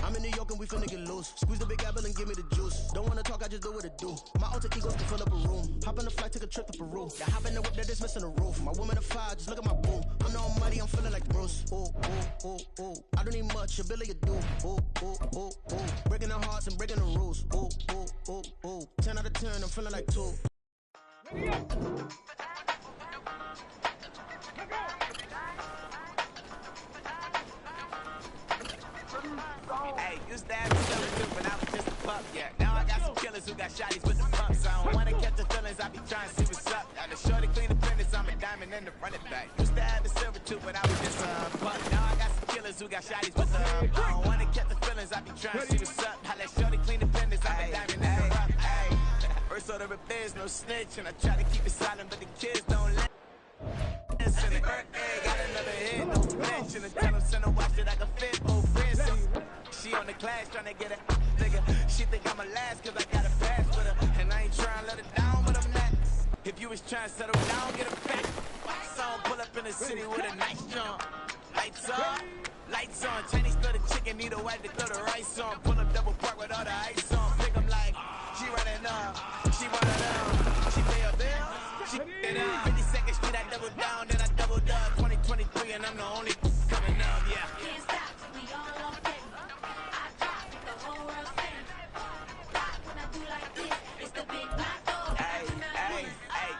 I'm in New York and we finna get loose. Squeeze the big apple and give me the juice. Don't wanna talk, I just do what it do. My alter egos can fill up a room. Hop on the flight, take a trip to Peru. Yeah, hop in the whip that is missing the roof. My woman a fire, just look at my boo. I'm the almighty, I'm feeling like Bruce. Ooh, ooh, ooh, ooh. I don't need much, your Billy a do. Ooh, ooh, ooh, ooh. Breaking the hearts and breaking the rules. Ooh, ooh, ooh, ooh. 10 out of 10, I'm feeling like 2. Hey, used to have a killer too, but I was just a pup, yeah. Now I got some killers who got shotties with the pumps. I don't wanna catch the feelings, I be trying to see what's up. Now the shorty clean the finish, I'm a diamond in the running back. Used to have a silver too, but I was just a pup. Now I got some killers who got shotties with the pumps. I don't wanna catch the feelings, I be trying to see what's up. How that shorty clean the finish, I'm a diamond in the rough. First order of biz, no snitch, and I try to keep it silent, but the kids don't let. Listen, got another hit, no flinch, and I tell them send a watch that I can fit, oh friends. She on the class trying to get a nigga. She think I'm a last cause I got a pass with her. And I ain't trying to let her down, but I'm not. If you was trying to settle down, get a back. Song pull up in the city with a nice jump. Lights on. Chinese throw the chicken, need a wife to throw the rice on. Pull up double park with all the ice on. Pick 'em like, she running up. She one of them. She pay a bill. She it up. 52nd Street, I double down, then I doubled up. 2023, and I'm the only coming up, yeah. Can't stop till we all on fame. I drop with the whole world fame. Rock when I do like this, it's the big black dog. Hey,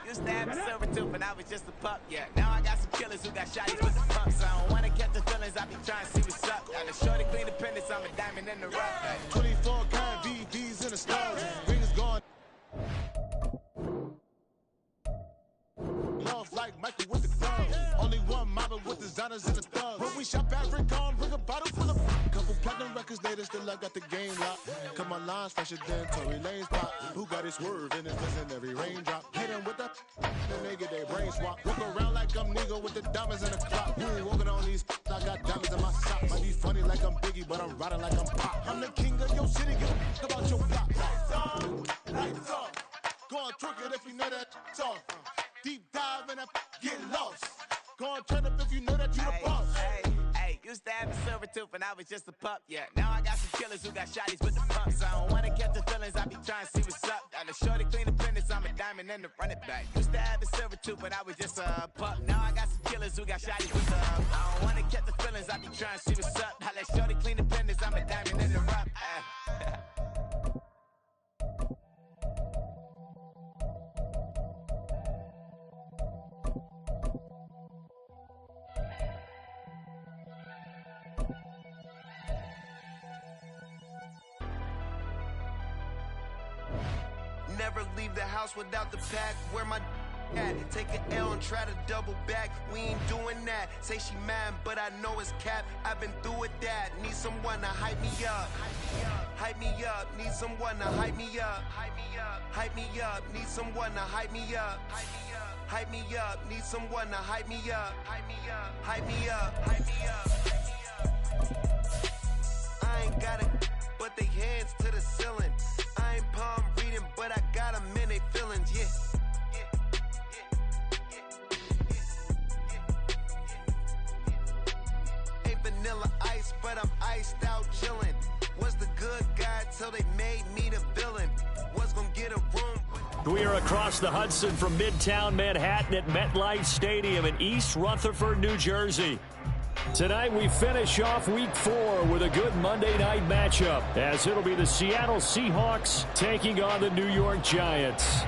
used to have a silver tooth and I was just a pup, yeah. Now I got some killers who got shotties with the pumps. I don't wanna catch the feelings, I be trying to see what's up. Now the shorty clean the pendants, I'm a diamond in the rough. 24 karat VVs in the stars. Rings gone. Love like Michael with the gloves. Only one mobbing with designers in the thugs. When we shop at Rick on, bring a bottle full of couple platinum records later, still I got the game locked. Cause my lines fresher than Tory Lane's pop. Who got his swerve in his in every raindrop. Hit him with the they get their brain swap. Walk around like I'm nigga with the diamonds in the clock. You ain't walking on these I got diamonds in my sock. Might be funny like I'm Biggie, but I'm riding like I'm Pop. I'm the king of your city, give a about your block. Lights on. Go on, twerk it if you know that talk. Deep dive and get lost. Go on, turn up if you know that you the boss. Hey, used to have a silver tooth and I was just a pup, yeah. Now I got some killers who got shotties with the pumps. I don't wanna catch the feelings, I be trying to see what's up. Now the shorty clean the pendants, I'm a diamond in the running back. Used to have a silver tooth, but I was just a pup. Now I got some killers who got shotties with the pumps. I don't wanna catch the feelings, I be trying to see what's up. How that shorty clean the pendants, I'm a diamond in the rough. Never leave the house without the pack. Where my at? Take an L and try to double back. We ain't doing that. Say she mad, but I know it's cap. I've been through with that. Need someone to hype me up. Hype me up. Need someone to hype me up. Hype me up. Need someone to hype me up. Hype me up. Need someone to hype me up. Hype me up. Hype me up. I ain't got it, but they hands to the ceiling. I ain't palm reading, but I got them in they feelings, yeah. Ain't vanilla ice, but I'm iced out chillin'. Was the good guy till they made me the villain. Was gonna get a room. We are across the Hudson from Midtown Manhattan at MetLife Stadium in East Rutherford, New Jersey. Tonight we finish off week 4 with a good Monday night matchup, as it'll be the Seattle Seahawks taking on the New York Giants.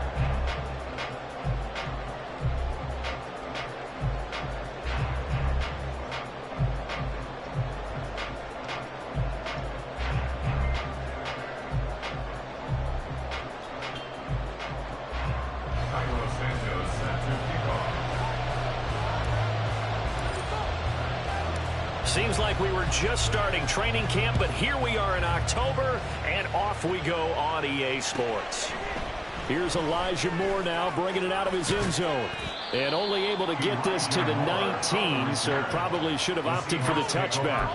Seems like we were just starting training camp, but here we are in October, and off we go on EA Sports. Here's Elijah Moore now, bringing it out of his end zone. And only able to get this to the 19, so probably should have opted for the touchback.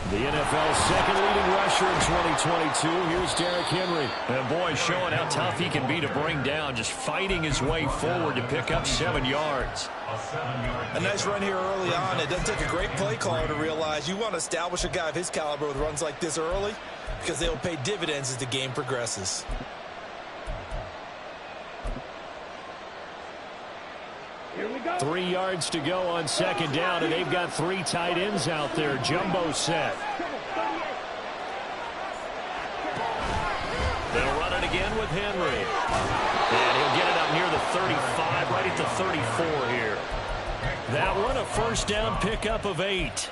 The NFL's second leading rusher in 2022. Here's Derrick Henry. And boy, showing how tough he can be to bring down, just fighting his way forward to pick up 7 yards. A nice run here early on. It doesn't take a great play caller to realize you want to establish a guy of his caliber with runs like this early because they'll pay dividends as the game progresses. Here we go. 3 yards to go on second down, and they've got 3 tight ends out there. Jumbo set. They'll run it again with Henry. And he'll get it up near the 35, right at the 34 here. That one, a first down pickup of 8.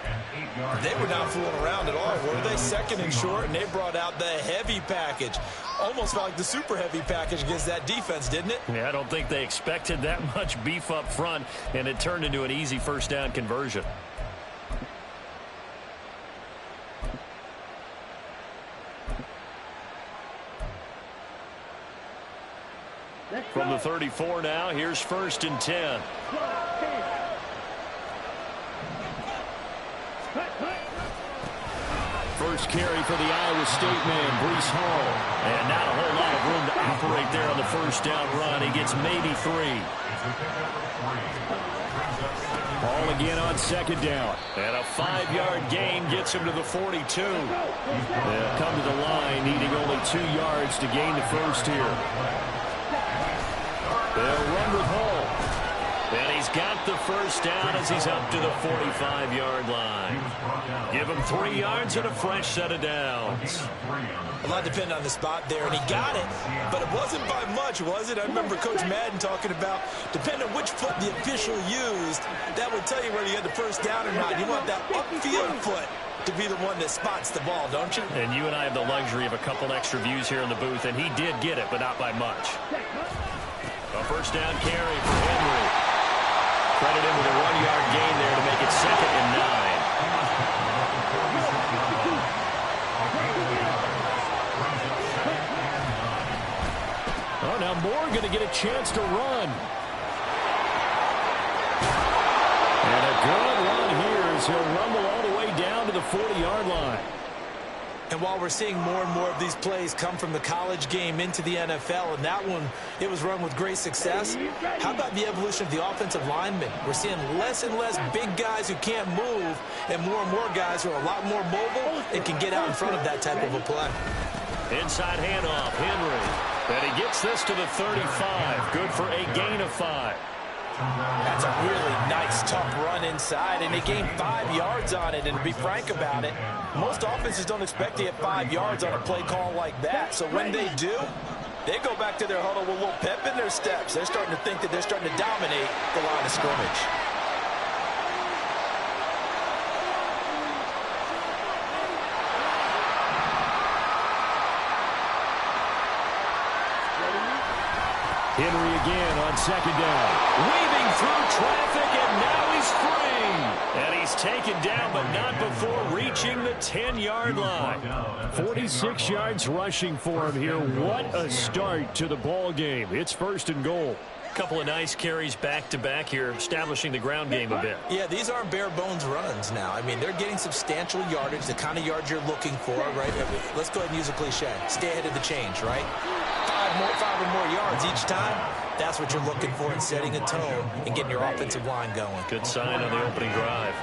They were not fooling around at all, were they? Second and short, and they brought out the heavy package. Almost felt like the super heavy package against that defense, didn't it? Yeah, I don't think they expected that much beef up front, and it turned into an easy first down conversion. From the 34 now, here's 1st and 10. First carry for the Iowa State man, Breece Hall. And not a whole lot of room to operate there on the first down run. He gets maybe 3. Hall again on second down. And a 5-yard gain gets him to the 42. They'll come to the line, needing only 2 yards to gain the first here. They'll run with Hall. And he's got the first down as he's up to the 45-yard line. Give him 3 yards and a fresh set of downs. A lot depended on the spot there, and he got it, but it wasn't by much, was it? I remember Coach Madden talking about, depending on which foot the official used, that would tell you whether you had the first down or not. You want that upfield foot to be the one that spots the ball, don't you? And you and I have the luxury of a couple extra views here in the booth, and he did get it, but not by much. A first down carry for Henry. Credit him with a 1-yard gain there to make it 2nd and 9. Oh, now Moore going to get a chance to run. And a good run here as he'll rumble all the way down to the 40-yard line. And while we're seeing more and more of these plays come from the college game into the NFL, and that one, it was run with great success, how about the evolution of the offensive linemen? We're seeing less and less big guys who can't move and more guys who are a lot more mobile and can get out in front of that type of a play. Inside handoff, Henry. And he gets this to the 35. Good for a gain of 5. That's a really nice, tough run inside, and they gained 5 yards on it. And to be frank about it, most offenses don't expect to get 5 yards on a play call like that. So when they do, they go back to their huddle with a little pep in their steps. They're starting to think that they're starting to dominate the line of scrimmage. Henry again on second down. Weaving through traffic, and now he's free. And he's taken down, but not before reaching the 10-yard line. 46 yards rushing for him here. What a start to the ball game. It's 1st and goal. Couple of nice carries back-to-back here, establishing the ground game a bit. Yeah, these aren't bare-bones runs now. I mean, they're getting substantial yardage, the kind of yards you're looking for, right? Let's go ahead and use a cliche. Stay ahead of the change, right? 5 or more yards each time. That's what you're looking for in setting a tone and getting your offensive line going. Good sign on the opening drive.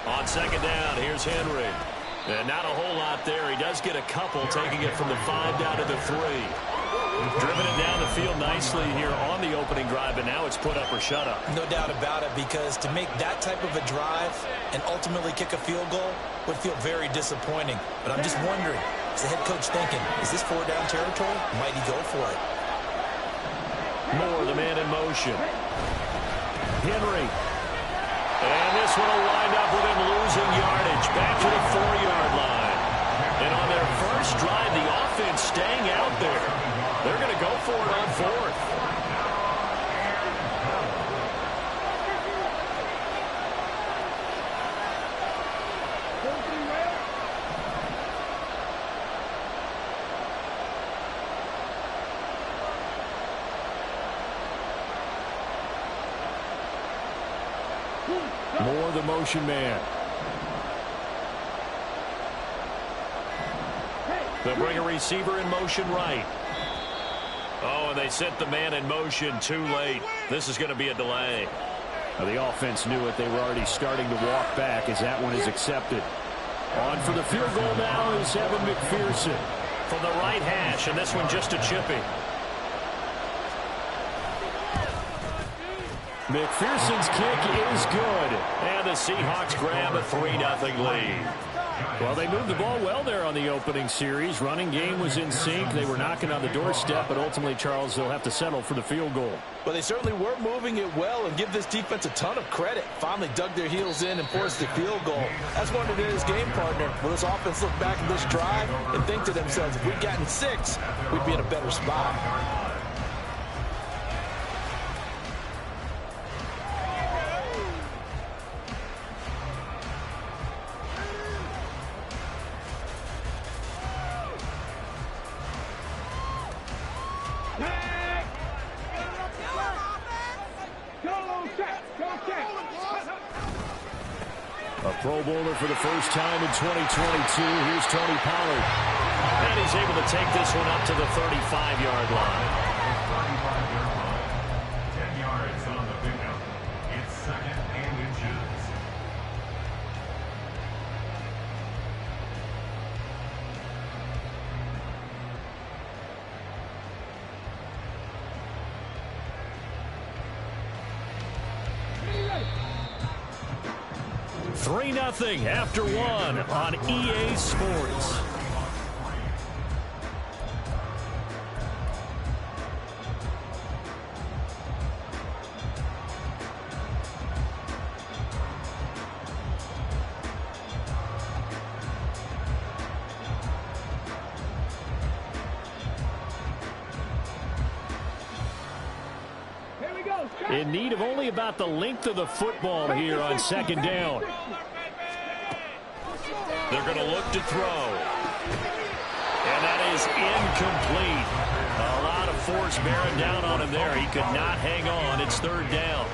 On second down, here's Henry. And not a whole lot there. He does get a couple, taking it from the 5 down to the 3. Driven it down the field nicely here on the opening drive, and now it's put up or shut up. No doubt about it, because to make that type of a drive and ultimately kick a field goal would feel very disappointing. But I'm just wondering, is the head coach thinking, is this 4-down territory? Might he go for it? Moore, the man in motion. Henry. And this one will wind up with him losing yardage back to the 4-yard line. And on their first drive, the offense staying out there. They're going to go for it on 4th. Moore, the motion man. They'll bring a receiver in motion right. Oh, and they sent the man in motion too late. This is going to be a delay. Well, the offense knew it. They were already starting to walk back as that one is accepted. On for the field goal now is Evan McPherson. From the right hash, and this one just a chipping. McPherson's kick is good. And the Seahawks grab a 3-0 lead. Well, they moved the ball well there on the opening series. Running game was in sync. They were knocking on the doorstep, but ultimately, Charles, they'll have to settle for the field goal. Well, they certainly were moving it well, and give this defense a ton of credit. Finally dug their heels in and forced the field goal. That's one of his game partner. Will this offense look back at this drive and think to themselves, if we'd gotten 6, we'd be in a better spot. A Pro Bowler for the first time in 2022. Here's Tony Pollard. And he's able to take this one up to the 35-yard line. 10 yards on the pickup. It's 2nd and inches. Three 3-0 after one on EA Sports. In need of only about the length of the football here on second down. They're going to look to throw. And that is incomplete. A lot of force bearing down on him there. He could not hang on. It's third down.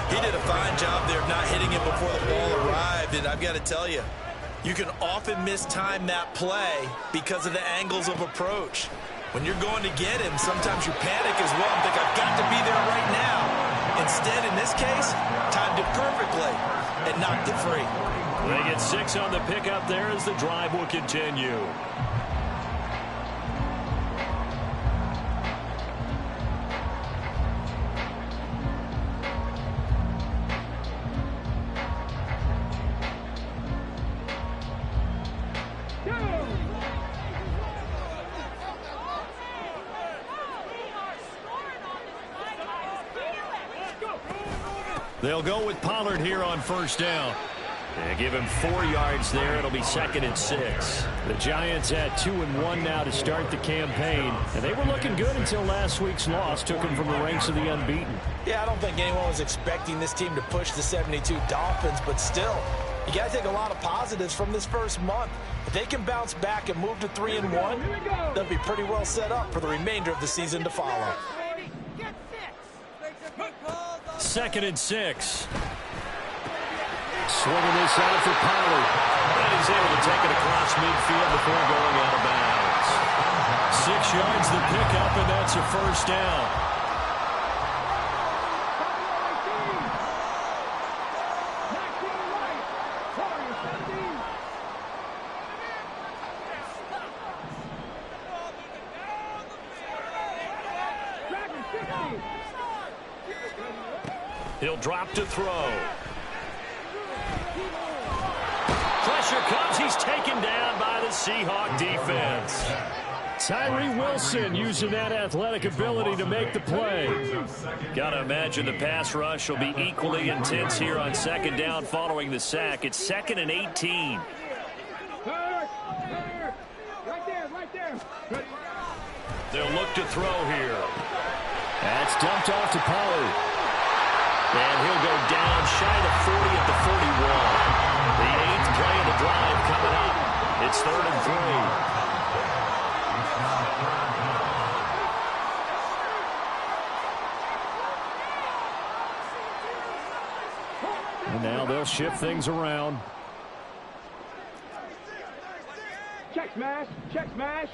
He did a fine job there of not hitting it before the ball arrived. And I've got to tell you, you can often mistime that play because of the angles of approach. When you're going to get him, sometimes you panic as well and think, I've got to be there right now. Instead, in this case, timed it perfectly and knocked it free. They get 6 on the pickup there as the drive will continue. They'll go with Pollard here on first down. They give him 4 yards there. It'll be 2nd and 6. The Giants at 2-1 now to start the campaign. And they were looking good until last week's loss took them from the ranks of the unbeaten. Yeah, I don't think anyone was expecting this team to push the 72 Dolphins, but still, you got to take a lot of positives from this first month. If they can bounce back and move to 3-1, they'll be pretty well set up for the remainder of the season to follow. 2nd and 6. Swinging this out for Pollard. And he's able to take it across midfield before going out of bounds. 6 yards the pickup, and that's a first down. He'll drop to throw. Pressure comes. He's taken down by the Seahawk defense. Tyree Wilson using that athletic ability to make the play. Got to imagine the pass rush will be equally intense here on second down following the sack. It's 2nd and 18. They'll look to throw here. That's dumped off to Pollard. And he'll go down shy of 40 at the 41. The 8th play of the drive coming up. It's 3rd and 3. And shift things around. Check smash. Check smash.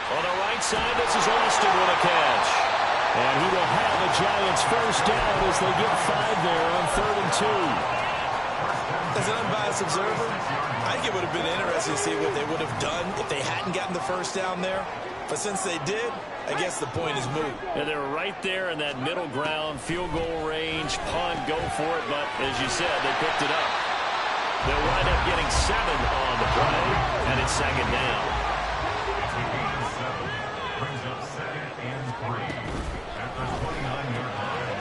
On the right side, this is Austin with a catch. And he will have the Giants first down as they get 5 there on 3rd and 2. As an unbiased observer, I think it would have been interesting to see what they would have done if they hadn't gotten the first down there. But since they did, I guess the point is moot. Yeah, they were right there in that middle ground, field goal range, punt, go for it. But as you said, they picked it up. They'll wind up getting 7 on the play, and it's 2nd down. Brings up 2nd and 3 at the 29-yard line.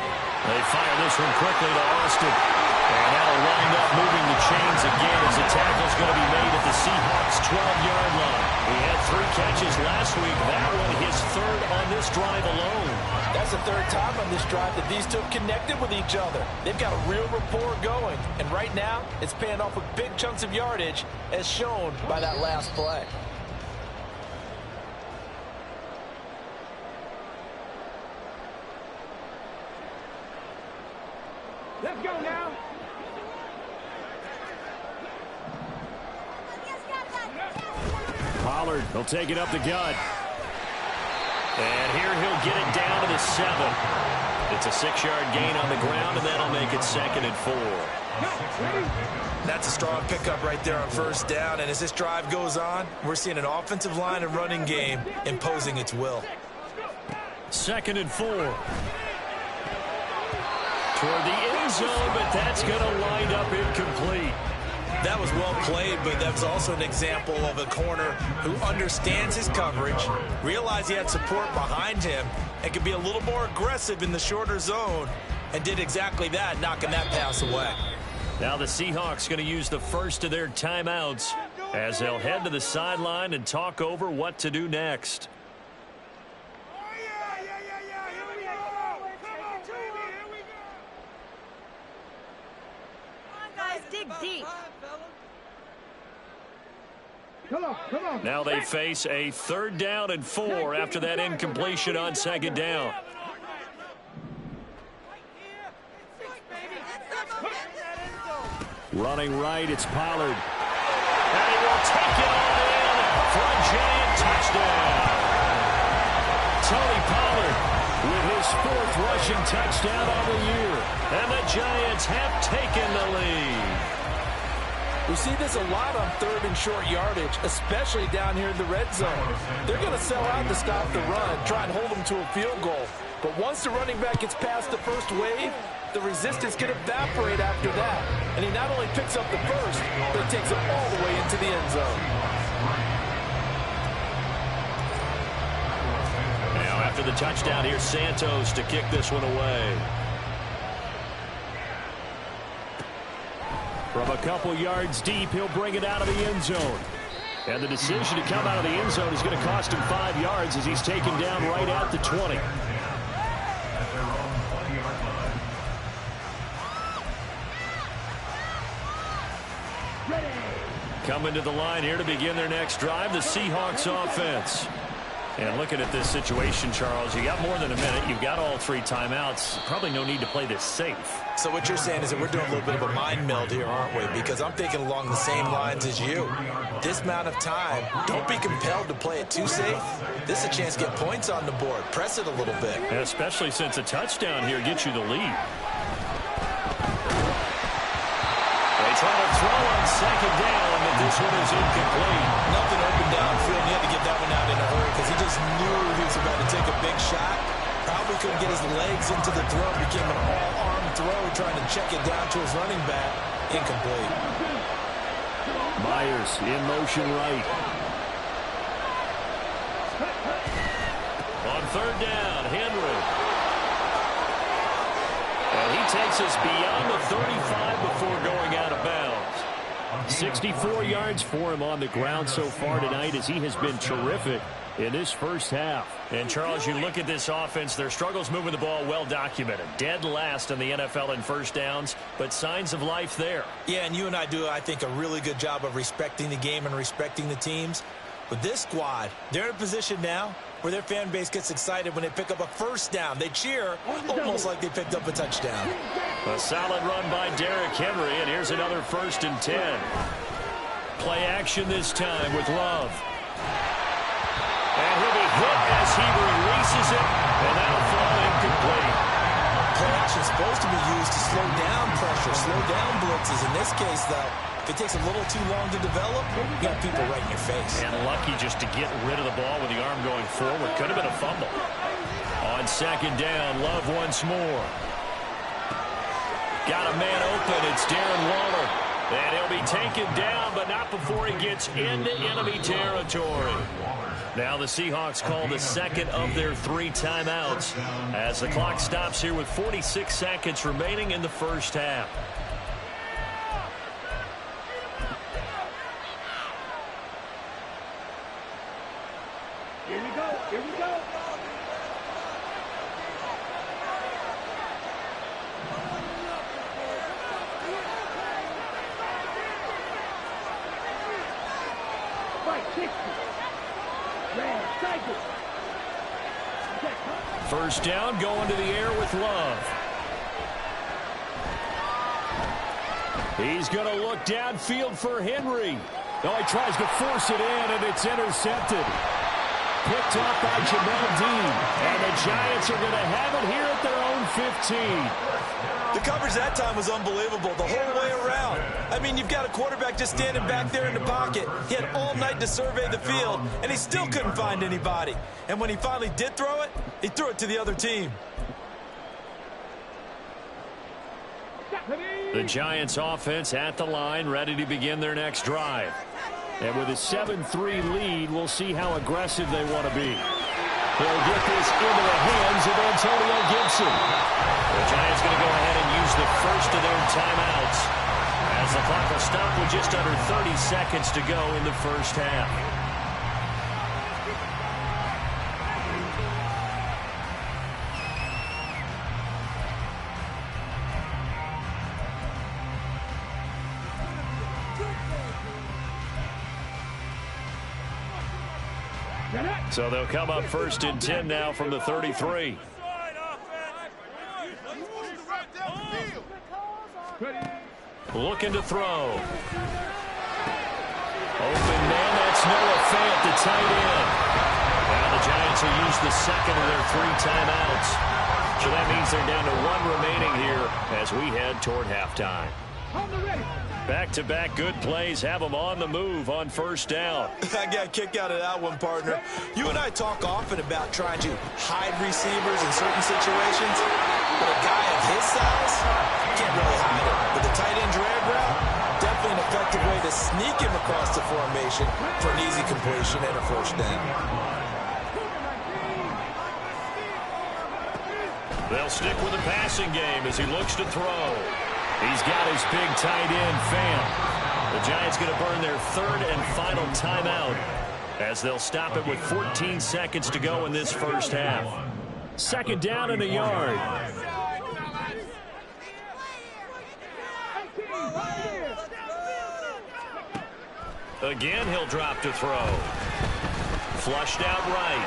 They fire this one quickly to Austin. And that'll wind up moving the chains again as the tackle's going to be made at the Seahawks' 12-yard line. He had 3 catches last week. That one his 3rd on this drive alone. That's the 3rd time on this drive that these two have connected with each other. They've got a real rapport going. And right now, it's paying off with big chunks of yardage, as shown by that last play. Let's go now. Pollard, he'll take it up the gut. And here he'll get it down to the 7. It's a 6-yard gain on the ground, and that'll make it 2nd and 4. That's a strong pickup right there on first down. And as this drive goes on, we're seeing an offensive line and running game imposing its will. 2nd and 4. Toward the end zone, but that's going to wind up incomplete. That was well played, but that was also an example of a corner who understands his coverage, realized he had support behind him, and could be a little more aggressive in the shorter zone, and did exactly that, knocking that pass away. Now the Seahawks going to use the first of their timeouts as they'll head to the sideline and talk over what to do next. Dig deep. Come on. Now they face a 3rd down and 4 after that incompletion on 2nd down. Running right, it's Pollard. And he will take it on in for a Giant touchdown. Tony Pollard with his 4th rushing touchdown of the year. And the Giants have taken the lead. We see this a lot on 3rd and short yardage, especially down here in the red zone. They're going to sell out to stop the run, try and hold them to a field goal. But once the running back gets past the first wave, the resistance can evaporate after that. And he not only picks up the first, but takes it all the way into the end zone. Now after the touchdown, here's Santos to kick this one away. From a couple yards deep, he'll bring it out of the end zone. And the decision to come out of the end zone is going to cost him 5 yards as he's taken down right at the 20. Coming to the line here to begin their next drive, the Seahawks offense. And looking at this situation, Charles, you got more than a minute. You've got all 3 timeouts. Probably no need to play this safe. So what you're saying is that we're doing a little bit of a mind meld here, aren't we? Because I'm thinking along the same lines as you. This amount of time, don't be compelled to play it too safe. This is a chance to get points on the board. Press it a little bit. Especially since a touchdown here gets you the lead. They try to throw on 2nd down, but this one is incomplete. Nothing open downfield. He had to get that one out in a hurry because he just knew he was about to take a big shot. Probably couldn't get his legs into the throw. Became an all-arm throw, trying to check it down to his running back. Incomplete. Myers in motion right. On 3rd down, Henry. And he takes us beyond the 35 before going out of bounds. 64 yards for him on the ground so far tonight as he has been terrific in this first half. And, Charles, you look at this offense, their struggles moving the ball well documented. Dead last in the NFL in first downs, but signs of life there. Yeah, and you and I do, I think, a really good job of respecting the game and respecting the teams. But this squad, they're in a position now where their fan base gets excited when they pick up a first down. They cheer almost like they picked up a touchdown. A solid run by Derrick Henry, and here's another 1st and 10. Play action this time with Love. And he'll be hit as he releases it, and that'll fall incomplete. Play action is supposed to be used to slow down pressure, slow down blitzes. In this case, though, if it takes a little too long to develop, you got people right in your face. And lucky just to get rid of the ball with the arm going forward. Could have been a fumble. On 2nd down, Love once more. Got a man open. It's Darren Waller. And he'll be taken down, but not before he gets into enemy territory. Now the Seahawks call the 2nd of their 3 timeouts as the clock stops here with 46 seconds remaining in the first half. Here we go. Here we go. First down, going to the air with Love. He's going to look downfield for Henry. Oh, he tries to force it in, and it's intercepted. Picked up by Jamel Dean. And the Giants are going to have it here at their own 15. The coverage that time was unbelievable the whole way around. I mean, you've got a quarterback just standing back there in the pocket. He had all night to survey the field, and he still couldn't find anybody. And when he finally did throw it, he threw it to the other team. The Giants offense at the line, ready to begin their next drive. And with a 7-3 lead, we'll see how aggressive they want to be. They'll get this into the hands of Antonio Gibson. The Giants going to go ahead and use the first of their timeouts as the clock will stop with just under 30 seconds to go in the first half. So they'll come up 1st and 10 now from the 33. Looking to throw. Open man, that's Noah Fant, the tight end. Now the Giants will use the 2nd of their 3 timeouts. So that means they're down to 1 remaining here as we head toward halftime. Back-to-back good plays have them on the move on 1st down. I got a kick out of that one, partner. You and I talk often about trying to hide receivers in certain situations, but a guy of his size can't really hide it. With the tight end drag route, definitely an effective way to sneak him across the formation for an easy completion and a 1st down. They'll stick with the passing game as he looks to throw. He's got his big tight end, Fant. The Giants going to burn their 3rd and final timeout as they'll stop it with 14 seconds to go in this first half. 2nd down and a yard. Again, he'll drop to throw. Flushed out right.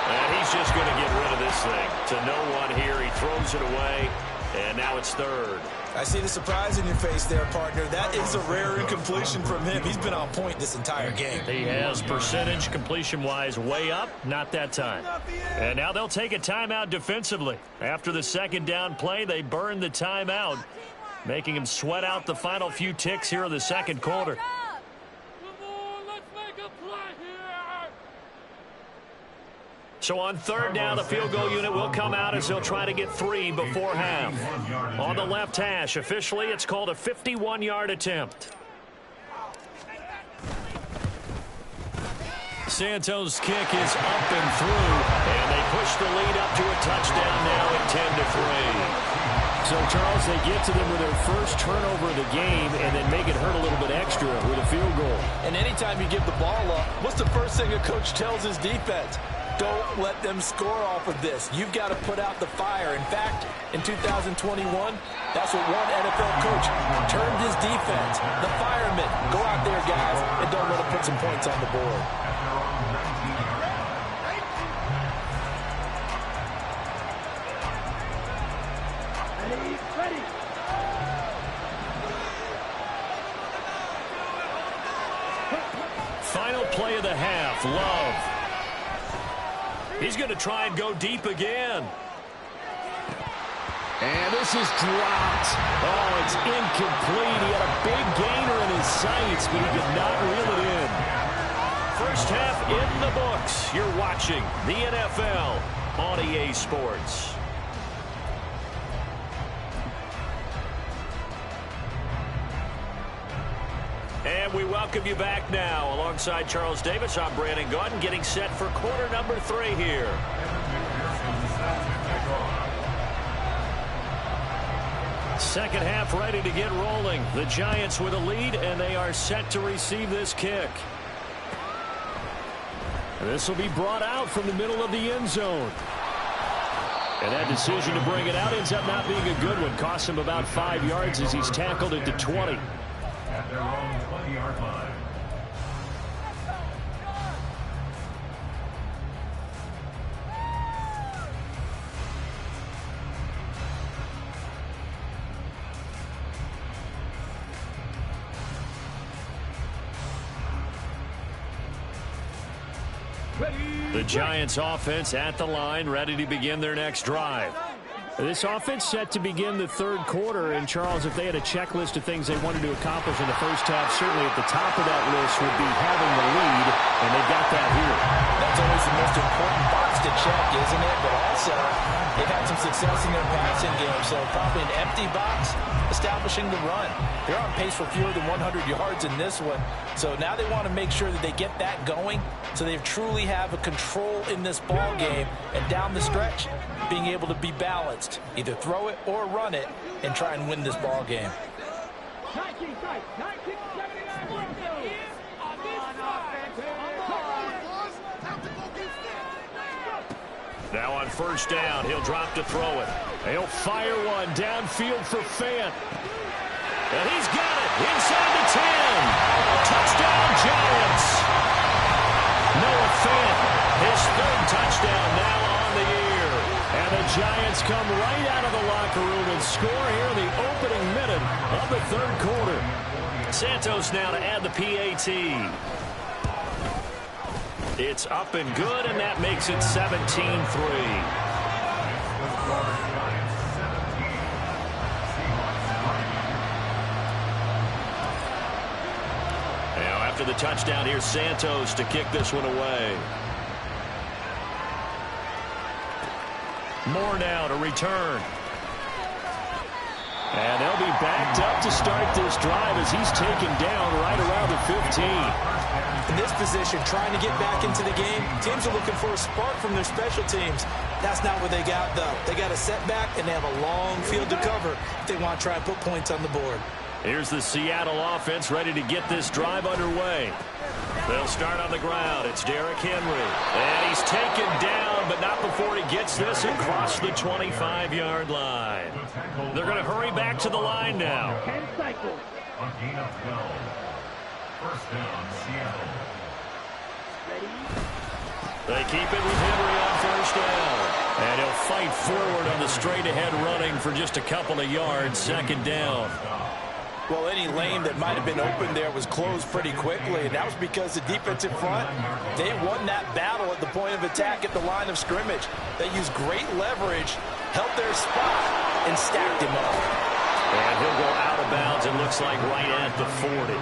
And he's just going to get rid of this thing. To no one here. He throws it away. And now it's 3rd. I see the surprise in your face there, partner. That is a rare incompletion from him. He's been on point this entire game. He has percentage completion-wise way up. Not that time. And now they'll take a timeout defensively. After the 2nd down play, they burn the timeout, making him sweat out the final few ticks here in the 2nd quarter. So on 3rd down, the field goal unit will come out as they'll try to get 3 before half. On the left hash, officially, it's called a 51-yard attempt. Santos' kick is up and through, and they push the lead up to a touchdown now at 10-3. So, Charles, they get to them with their first turnover of the game and then make it hurt a little bit extra with a field goal. And anytime you give the ball up, what's the first thing a coach tells his defense? Don't let them score off of this. You've got to put out the fire. In fact, in 2021, that's what one NFL coach termed his defense. The firemen. Go out there, guys, and don't let them put some points on the board. play of the half. Love. He's going to try and go deep again. And this is dropped. Oh, it's incomplete. He had a big gainer in his sights, but he could not reel it in. First half in the books. You're watching the NFL on EA Sports. And we welcome you back now. Alongside Charles Davis, I'm Brandon Gaudin, getting set for quarter number 3 here. Second half ready to get rolling. The Giants with a lead, and they are set to receive this kick. This will be brought out from the middle of the end zone. And that decision to bring it out ends up not being a good one. Costs him about 5 yards as he's tackled at the 20. At their own 20-yard line. The Giants offense at the line, ready to begin their next drive. This offense set to begin the third quarter. And, Charles, if they had a checklist of things they wanted to accomplish in the first half, certainly at the top of that list would be having the lead, and they got that here. That's always the most important box to check, isn't it? But also, they've had some success in their passing game, so probably an empty box establishing the run. They're on pace for fewer than 100 yards in this one, so now they want to make sure that they get that going so they truly have a control in this ball game, and down the stretch, being able to be balanced, either throw it or run it, and try and win this ball game. Now on first down, he'll drop to throw it. He'll fire one downfield for Fant. And he's got it inside the 10. Touchdown, Giants. Noah Fant, his third touchdown now on the year. And the Giants come right out of the locker room and score here in the opening minute of the third quarter. Santos now to add the PAT. It's up and good, and that makes it 17-3. After the touchdown, here's Santos to kick this one away. Moore now to return. And they'll be backed up to start this drive as he's taken down right around the 15. In this position, trying to get back into the game, teams are looking for a spark from their special teams. That's not what they got, though. They got a setback, and they have a long field to cover if they want to try and put points on the board. Here's the Seattle offense ready to get this drive underway. They'll start on the ground. It's Derrick Henry. And he's taken down, but not before he gets this across the 25-yard line. They're going to hurry back to the line now. A gain of 12. First down, Seattle. They keep it with Henry on first down. And he'll fight forward on the straight-ahead running for just a couple of yards. Second down. Well, any lane that might have been open there was closed pretty quickly, and that was because the defensive front, they won that battle at the point of attack at the line of scrimmage. They used great leverage, held their spot, and stacked him up. And he'll go out of bounds, it looks like right at the 40.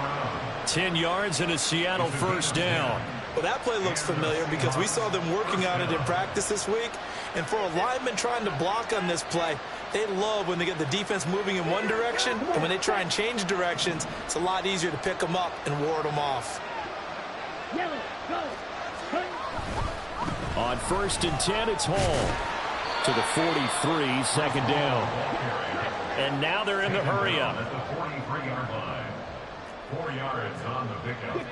10 yards and a Seattle first down. Well, that play looks familiar because we saw them working on it in practice this week. And for a lineman trying to block on this play, they love when they get the defense moving in one direction. And when they try and change directions, it's a lot easier to pick them up and ward them off. On first and 10, it's Hall to the 43, second down. And now they're in the hurry-up. At the 43-yard line. 4 yards on the pickup.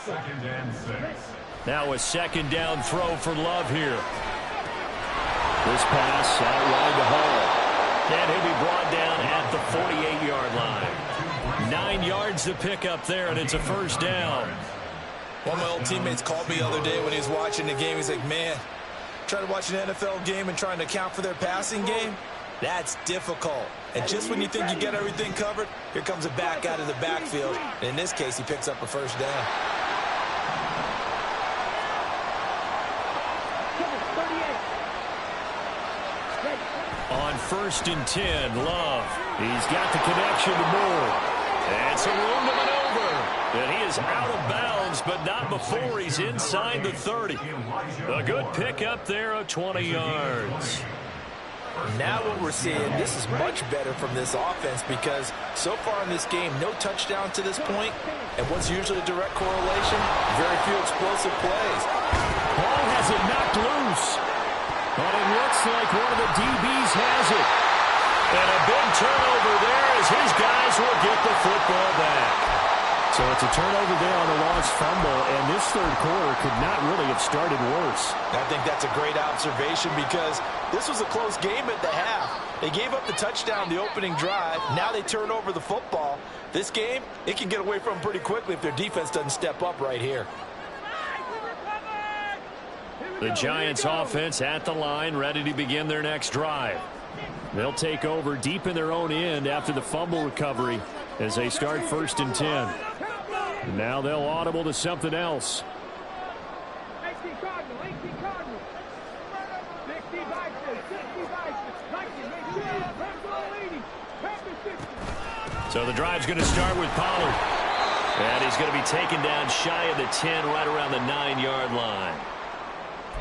Second and 6. Now a second down throw for Love here. This pass out wide to Hall. And he'll be brought down at the 48-yard line. 9 yards to pick up there, and it's a first down. One of my old teammates called me the other day when he was watching the game. He's like, man, trying to watch an NFL game and trying to account for their passing game, that's difficult. And just when you think you get everything covered, here comes a back out of the backfield. And in this case, he picks up a first down. first and 10. Love. He's got the connection to Moore. And it's a room to maneuver. And he is out of bounds, but not before he's inside the 30. A good pickup there of 20 yards. Now what we're seeing, this is much better from this offense because so far in this game, no touchdown to this point, and what's usually a direct correlation, very few explosive plays. Ball has it knocked loose, but it looks like one of the DBs has it. And a big turnover there as his guys will get the football back. So it's a turnover there on the lost fumble, and this third quarter could not really have started worse. I think that's a great observation because this was a close game at the half. They gave up the touchdown the opening drive. Now they turn over the football. This game, it can get away from them pretty quickly if their defense doesn't step up right here. The Giants offense at the line, ready to begin their next drive. They'll take over deep in their own end after the fumble recovery as they start first and 10. Now they'll audible to something else. 18 Cardinal, 18 Cardinal. 60 Vikings, 60 Vikings. So the drive's going to start with Pollard. And he's going to be taken down shy of the 10, right around the 9-yard line.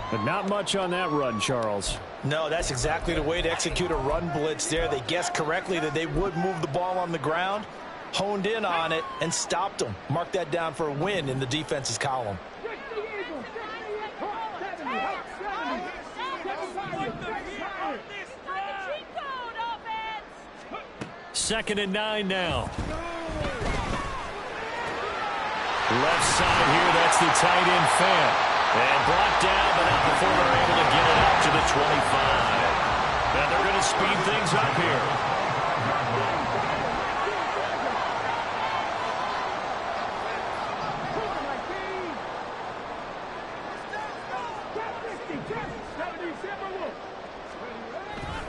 But not much on that run, Charles. No, that's exactly the way to execute a run blitz there. They guessed correctly that they would move the ball on the ground, honed in on it, and stopped them. Mark that down for a win in the defense's column. Second and 9 now. Left side here, that's the tight end Fan. And brought down, but not before they're able to get it up to the 25. And they're going to speed things up here.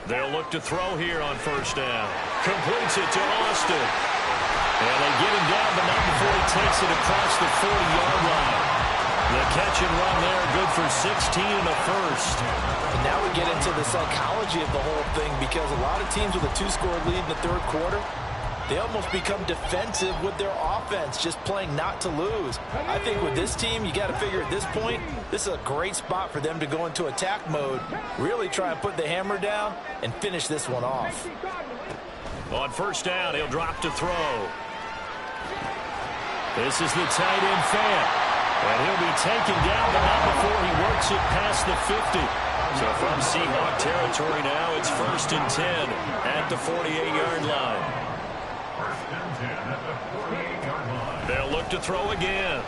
They'll look to throw here on first down. Completes it to Austin. And they get him down, but not before he takes it across the 40-yard line. The catch and run there, good for 16 and a first. And now we get into the psychology of the whole thing because a lot of teams with a 2-score lead in the third quarter, they almost become defensive with their offense, just playing not to lose. I think with this team, you got to figure at this point, this is a great spot for them to go into attack mode, really try and put the hammer down and finish this one off. On first down, he'll drop to throw. This is the tight end Fan. And he'll be taken down, but not before he works it past the 50. So from Seahawk territory now, it's first and 10 at the 48-yard line. First and 10 at the 48-yard line. They'll look to throw again.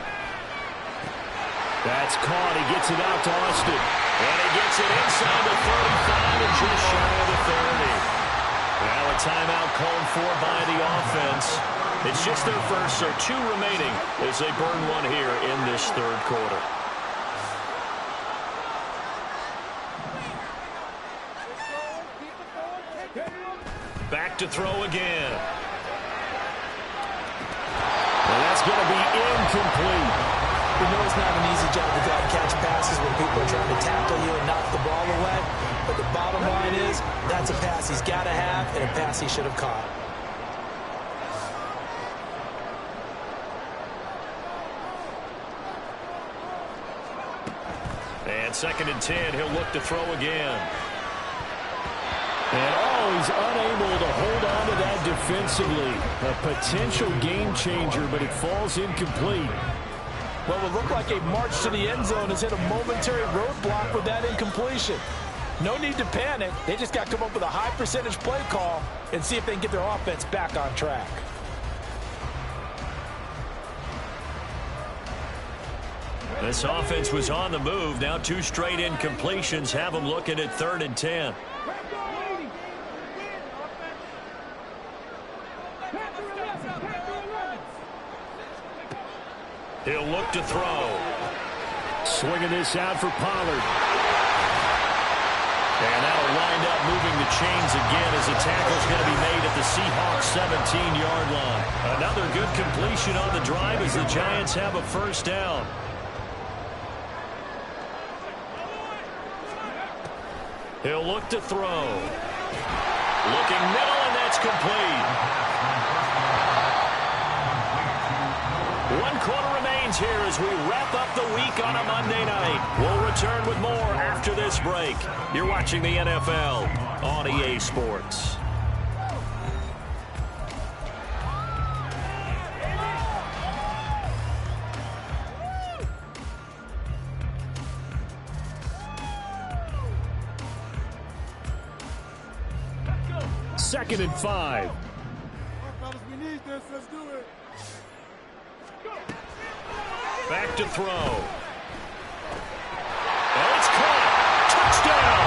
That's caught. He gets it out to Austin. And he gets it inside the 35 and just shy of the 30. Now a timeout called for by the offense. It's just their first, so 2 remaining as they burn one here in this third quarter. Back to throw again. And that's going to be incomplete. We know it's not an easy job to try and catch passes when people are trying to tackle you and knock the ball away. But the bottom line is, that's a pass he's got to have and a pass he should have caught. And second and 10, he'll look to throw again. And he's unable to hold on to that defensively. A potential game changer, but it falls incomplete. Well, it looked like a march to the end zone has hit a momentary roadblock with that incompletion. No need to panic. They just got to come up with a high percentage play call and see if they can get their offense back on track. This offense was on the move. Now 2 straight incompletions have them looking at third and 10. He'll look to throw. Swinging this out for Pollard. And that'll wind up moving the chains again as the tackle's going to be made at the Seahawks 17-yard line. Another good completion on the drive as the Giants have a first down. He'll look to throw. Looking middle, and that's complete. 1 quarter remains here as we wrap up the week on a Monday night. We'll return with more after this break. You're watching the NFL on EA Sports. Second and 5. We need this. Let's do it. Back to throw. And it's caught. Touchdown.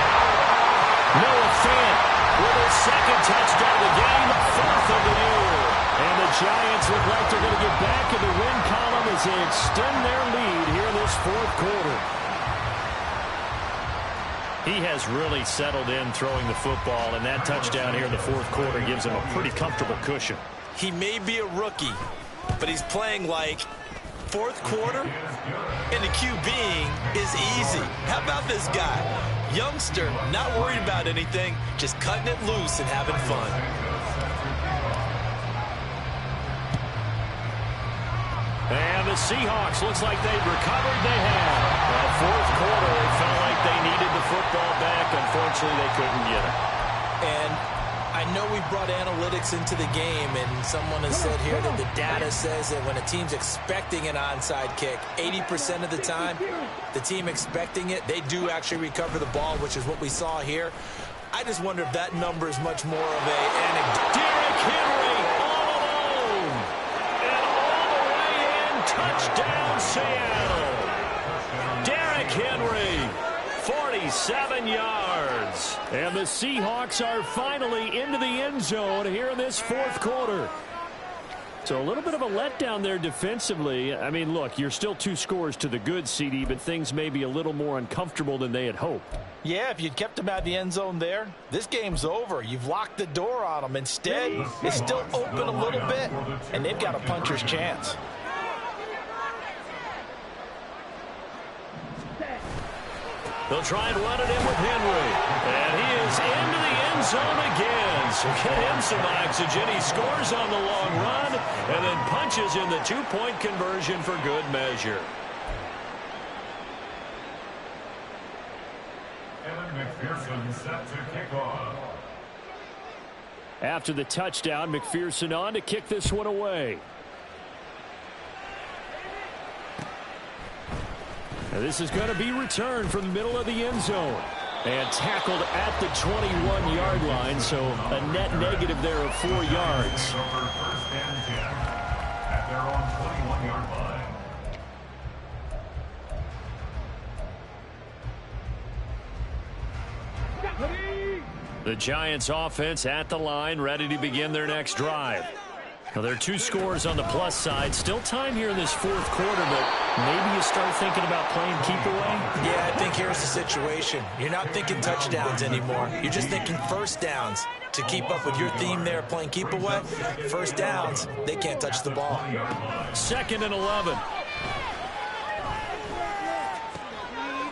Noah Fant with his second touchdown of the game, 4th of the year. And the Giants look like they're going to get back in the win column as they extend their lead here in this 4th quarter. He has really settled in throwing the football, and that touchdown here in the 4th quarter gives him a pretty comfortable cushion. He may be a rookie, but he's playing like 4th quarter, and the QBing is easy. How about this guy? Youngster, not worried about anything, just cutting it loose and having fun. And the Seahawks, looks like they've recovered. They have. That 4th quarter, they felt like they needed the football back. Unfortunately, they couldn't get it. And I know we brought analytics into the game, and someone has said here that the data says that when a team's expecting an onside kick, 80% of the time, the team expecting it, they do actually recover the ball, which is what we saw here. I just wonder if that number is much more of a anecdote. Derrick Henry all alone. And all the way in, touchdown Seattle. Derrick Henry, 47 yards. And the Seahawks are finally into the end zone here in this 4th quarter. So a little bit of a letdown there defensively. I mean, look, you're still 2 scores to the good, CD, but things may be a little more uncomfortable than they had hoped. Yeah, if you'd kept them out of the end zone there, this game's over. You've locked the door on them. Instead, it's still open a little bit, and they've got a puncher's chance. They'll try and run it in with Henry. And he is into the end zone again. So get him some oxygen. He scores on the long run and then punches in the 2-point conversion for good measure. McPherson set to kick off. After the touchdown, McPherson on to kick this one away. Now this is going to be returned from the middle of the end zone. And tackled at the 21-yard line, so a net negative there of 4 yards. First and 10 at their own 21-yard line. The Giants offense at the line, ready to begin their next drive. Now, there are 2 scores on the plus side. Still time here in this 4th quarter, but maybe you start thinking about playing keep away? Yeah, I think here's the situation. You're not thinking touchdowns anymore. You're just thinking first downs. To keep up with your theme there, playing keep away, first downs, they can't touch the ball. 2nd and 11.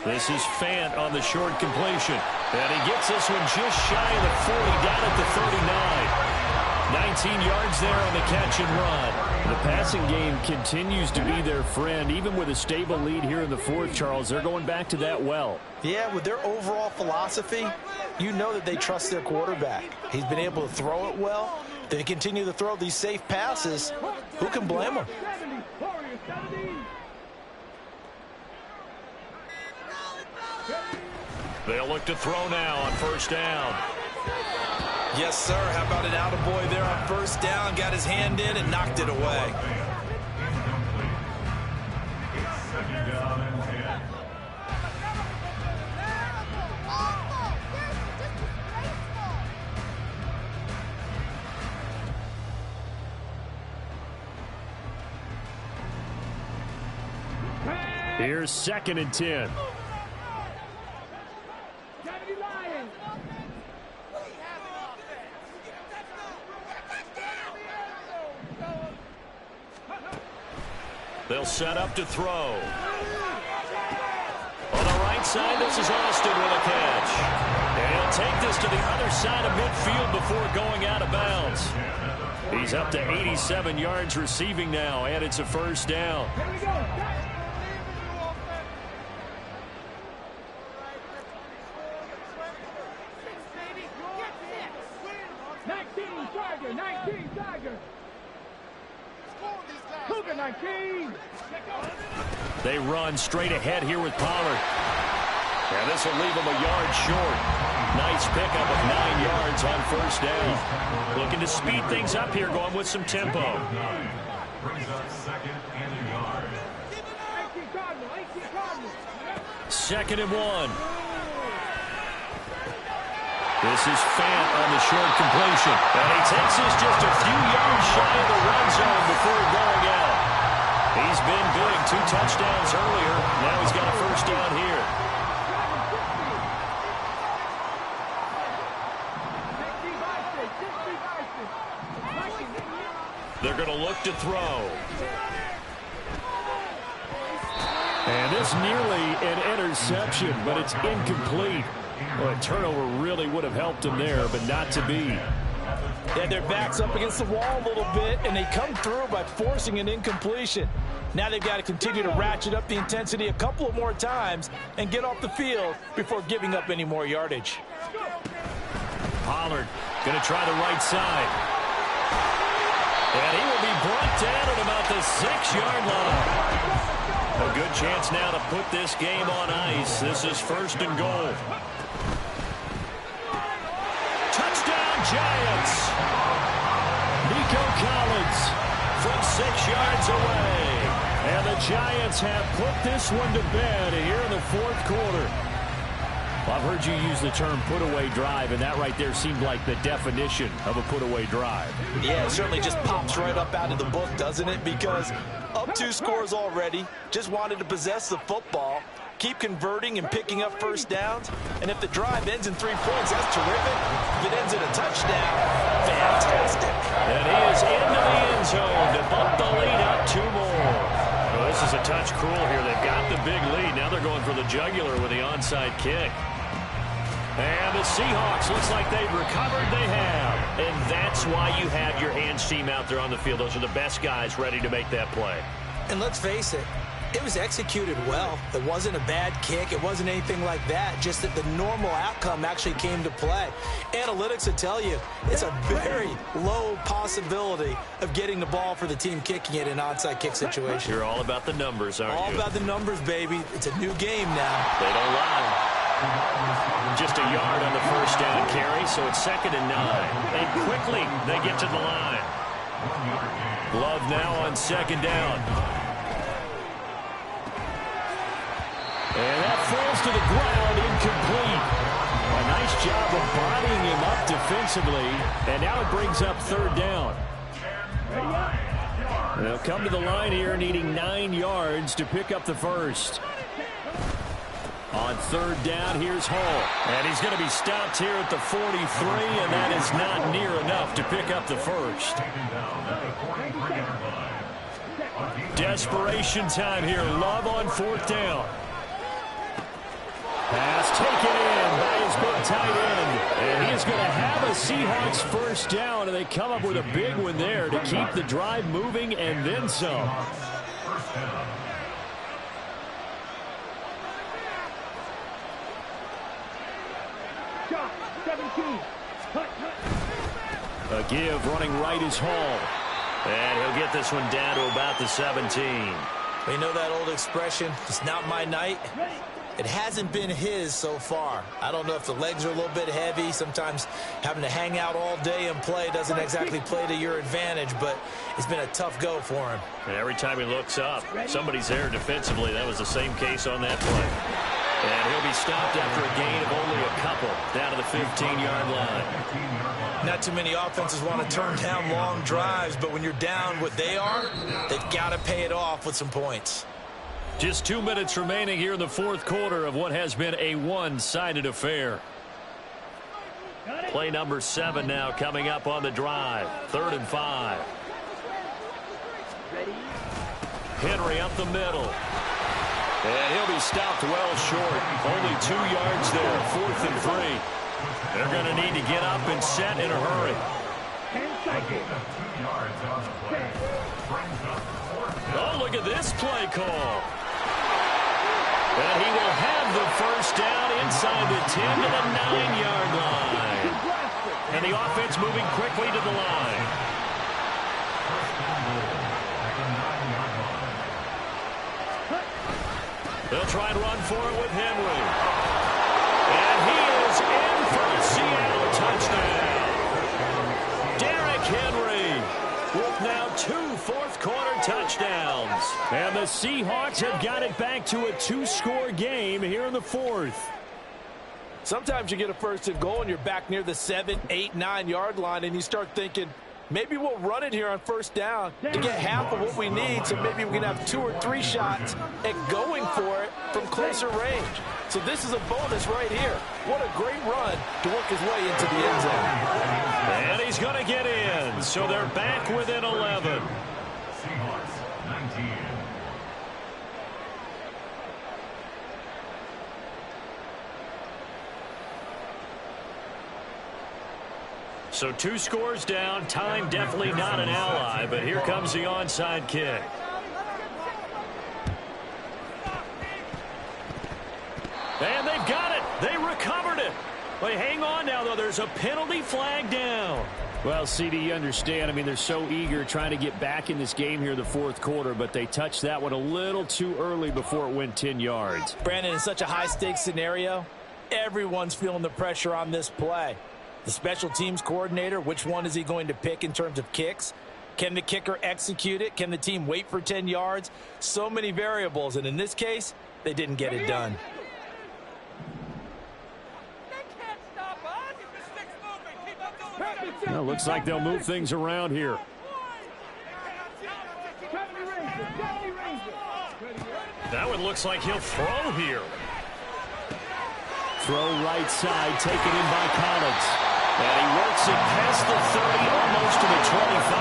This is Fant on the short completion. And he gets this one just shy of the 40, down at the 39. 19 yards there on the catch and run. The passing game continues to be their friend. Even with a stable lead here in the 4th, Charles, they're going back to that well. Yeah, with their overall philosophy, you know that they trust their quarterback. He's been able to throw it well. If they continue to throw these safe passes, who can blame them? They'll look to throw now on first down. Yes, sir. How about an attaboy there on first down? Got his hand in and knocked it away. Second down and 10. Here's 2nd and 10. They'll set up to throw. On the right side. This is Austin with a catch. And he'll take this to the other side of midfield before going out of bounds. He's up to 87 yards receiving now, and it's a first down. Here we go. 19 Tiger, 19 Tiger. Cougar 19. They run straight ahead here with Pollard. And this will leave him a yard short. Nice pickup of 9 yards on first down. Looking to speed things up here, going with some tempo. Brings up second and a yard. 18 Cardinal, 18 Cardinal. 2nd and 1. This is Fant on the short completion. And he takes this just a few yards shy of the red zone before going out. He's been big. 2 touchdowns earlier. Now he's got a first down here. They're going to look to throw. And this nearly an interception, but it's incomplete. Well, a turnover really would have helped him there, but not to be. Yeah, their back's up against the wall a little bit, and they come through by forcing an incompletion. Now they've got to continue to ratchet up the intensity a couple of more times and get off the field before giving up any more yardage. Pollard going to try the right side. And he will be brought down at about the 6-yard line. A good chance now to put this game on ice. This is 1st and goal. Touchdown, Giants. Nico Collins from 6 yards away. And the Giants have put this one to bed here in the 4th quarter. Well, I've heard you use the term put-away drive, and that right there seemed like the definition of a put-away drive. Yeah, it certainly just pops right up out of the book, doesn't it? Because up 2 scores already, just wanted to possess the football, keep converting and picking up first downs. And if the drive ends in 3 points, that's terrific. If it ends in a touchdown, fantastic. And he is into the end zone to bump the lead up 2 more. Well, this is a touch cruel here. They've got the big lead. Now they're going for the jugular with the onside kick. And the Seahawks, looks like they've recovered. They have. And that's why you have your hands team out there on the field. Those are the best guys ready to make that play. And let's face it, it was executed well. It wasn't a bad kick. It wasn't anything like that. Just that the normal outcome actually came to play. Analytics will tell you it's a very low possibility of getting the ball for the team kicking it in an onside kick situation. You're all about the numbers, aren't you? All about the numbers, baby. It's a new game now. They don't lie. Just a yard on the first down carry, so it's 2nd and 9. And quickly they get to the line. Love now on 2nd down. And that falls to the ground, incomplete. A nice job of bodying him up defensively. And now it brings up 3rd down. They'll come to the line here needing 9 yards to pick up the first. On 3rd down, here's Hall. And he's going to be stopped here at the 43, and that is not near enough to pick up the first. Desperation time here. Love on 4th down. Pass taken in by his big tight end. And he is going to have a Seahawks first down, and they come up with a big one there to keep the drive moving and then some. Shot, 17. A give running right is Hall. And he'll get this one down to about the 17. You know that old expression, it's not my night? It hasn't been his so far. I don't know if the legs are a little bit heavy. Sometimes having to hang out all day and play doesn't exactly play to your advantage, but it's been a tough go for him. And every time he looks up, somebody's there defensively. That was the same case on that play. And he'll be stopped after a gain of only a couple down to the 15-yard line. Not too many offenses want to turn down long drives, but when you're down what they are, they've got to pay it off with some points. Just 2 minutes remaining here in the 4th quarter of what has been a one-sided affair. Play number 7 now coming up on the drive. 3rd and 5. Henry up the middle. And he'll be stopped well short. Only 2 yards there, 4th and 3. They're going to need to get up and set in a hurry. 10 seconds. Oh, look at this play call. And he will have the first down inside the 10 to the 9-yard line. And the offense moving quickly to the line. They'll try and run for it with Henry. And he is in for a Seattle touchdown. Derrick Henry with now 2 fourth-quarter touchdowns. And the Seahawks have got it back to a 2-score game here in the 4th. Sometimes you get a first and goal and you're back near the 7, 8, 9-yard line and you start thinking, maybe we'll run it here on first down to get half of what we need, so maybe we can have 2 or 3 shots at going for it from closer range. So this is a bonus right here. What a great run to work his way into the end zone. And he's going to get in, so they're back within 11. Seahawks 19. So 2 scores down. Time definitely not an ally, but here comes the onside kick. And they've got it. They recovered it. But hang on now, though. There's a penalty flag down. Well, CD, you understand. I mean, they're so eager trying to get back in this game here in the 4th quarter, but they touched that one a little too early before it went 10 yards. Brandon, in such a high-stakes scenario, everyone's feeling the pressure on this play. The special teams coordinator, which one is he going to pick in terms of kicks? Can the kicker execute it? Can the team wait for 10 yards? So many variables, and in this case, they didn't get it done. Well, looks like they'll move things around here. That one looks like he'll throw here. Throw right side, taken in by Collins. And he works it past the 30, almost to the 25.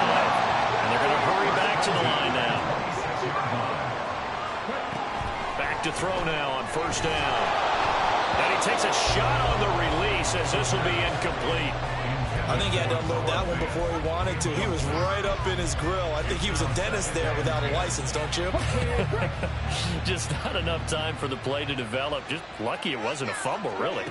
And they're going to hurry back to the line now. Back to throw now on first down. And he takes a shot on the release as this will be incomplete. I think he had to unload that one before he wanted to. He was right up in his grill. I think he was a dentist there without a license, don't you? Just not enough time for the play to develop. Just lucky it wasn't a fumble, really.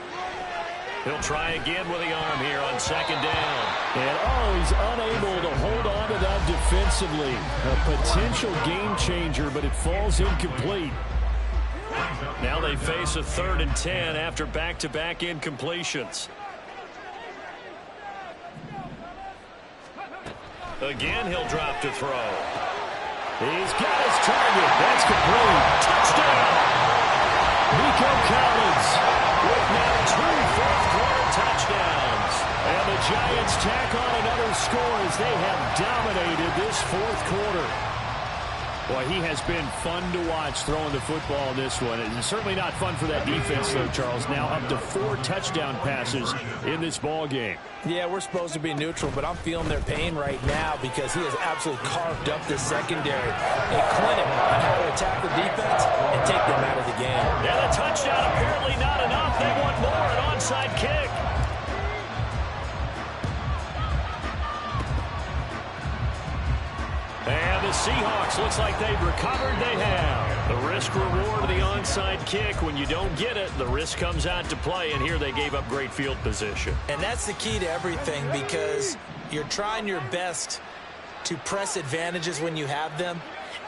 He'll try again with the arm here on second down. And, he's unable to hold on to that defensively. A potential game changer, but it falls incomplete. Now they face a 3rd and 10 after back-to-back incompletions. Again, he'll drop to throw. He's got his target. That's complete. Touchdown! Nico Collins with now 2 fourth-quarter touchdowns. And the Giants tack on another score as they have dominated this 4th quarter. Boy, he has been fun to watch throwing the football in this one. It's certainly not fun for that defense, though, Charles. Now up to 4 touchdown passes in this ball game. Yeah, we're supposed to be neutral, but I'm feeling their pain right now because he has absolutely carved up this secondary. A clinic on how to attack the defense and take them out of the game. And a touchdown apparently not enough. They want more, an onside kick. And the Seahawks, looks like they've recovered. They have. The risk-reward of the onside kick. When you don't get it, the risk comes out to play, and here they gave up great field position. And that's the key to everything because you're trying your best to press advantages when you have them,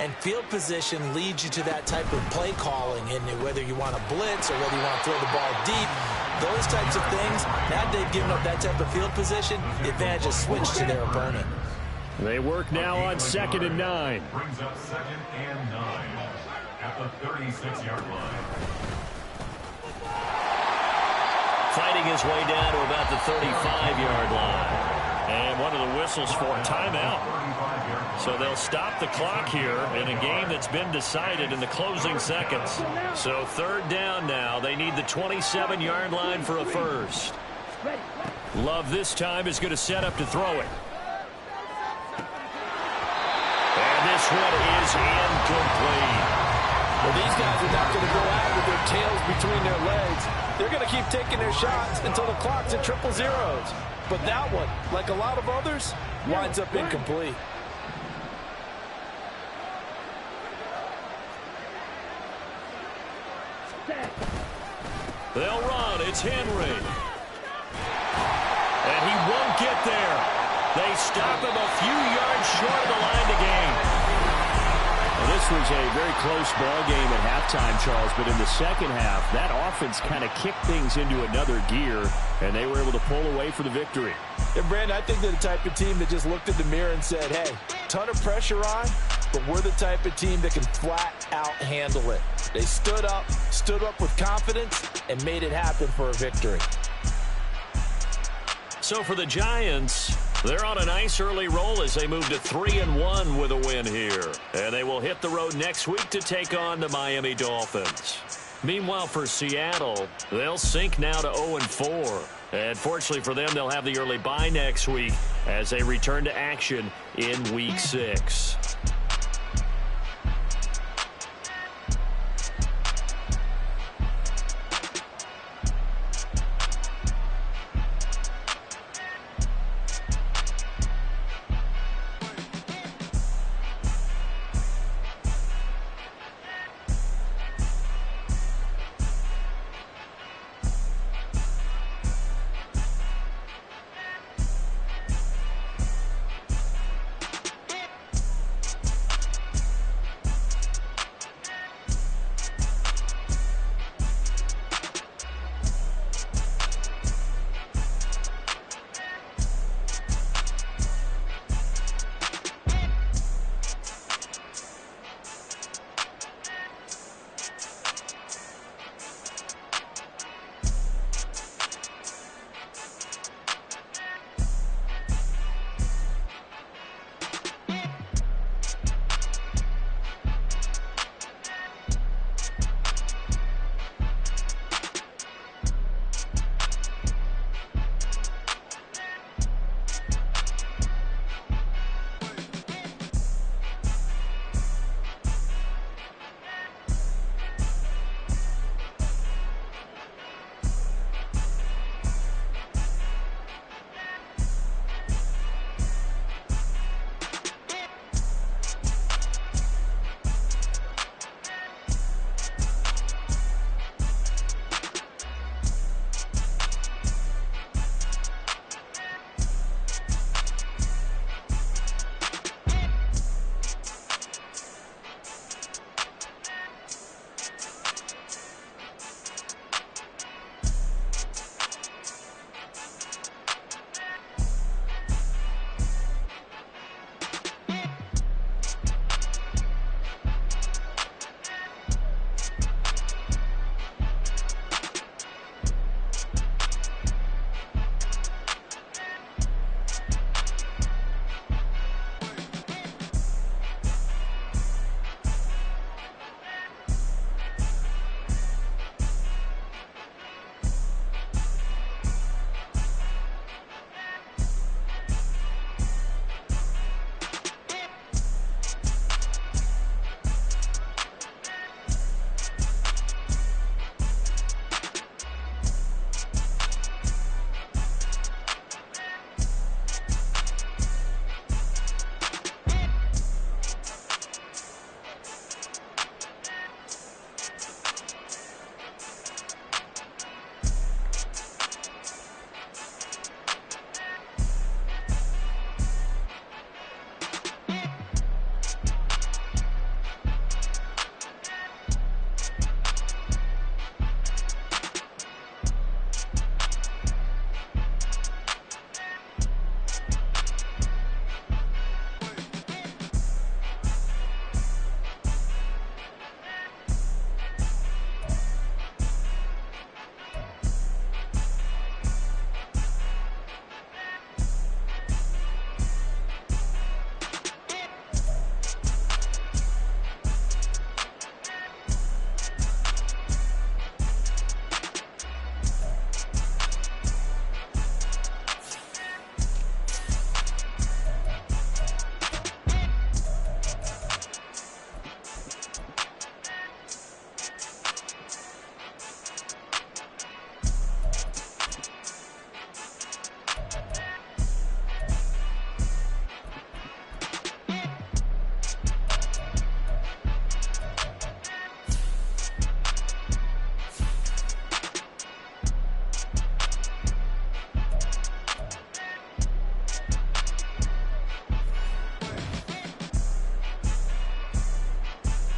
and field position leads you to that type of play calling, and whether you want to blitz or whether you want to throw the ball deep, those types of things, now they've given up that type of field position, the advantage is switched to their opponent. They work now on 2nd and 9. Brings up 2nd and 9 at the 36-yard line. Fighting his way down to about the 35-yard line. And one of the whistles for a timeout. So they'll stop the clock here in a game that's been decided in the closing seconds. So 3rd down now. They need the 27-yard line for a first. Love this time is going to set up to throw it. And this one is incomplete. Well, these guys are not going to go out with their tails between their legs. They're going to keep taking their shots until the clock's at triple zeros. But that one, like a lot of others, winds up incomplete. They'll run. It's Henry. And he won't get there. They stop him a few yards short of the line to gain. Well, this was a very close ball game at halftime, Charles, but in the second half, that offense kind of kicked things into another gear, and they were able to pull away for the victory. And, Brandon, I think they're the type of team that just looked in the mirror and said, hey, ton of pressure on, but we're the type of team that can flat out handle it. They stood up with confidence, and made it happen for a victory. So for the Giants, they're on a nice early roll as they move to 3-1 with a win here. And they will hit the road next week to take on the Miami Dolphins. Meanwhile, for Seattle, they'll sink now to 0-4. And fortunately for them, they'll have the early bye next week as they return to action in Week 6.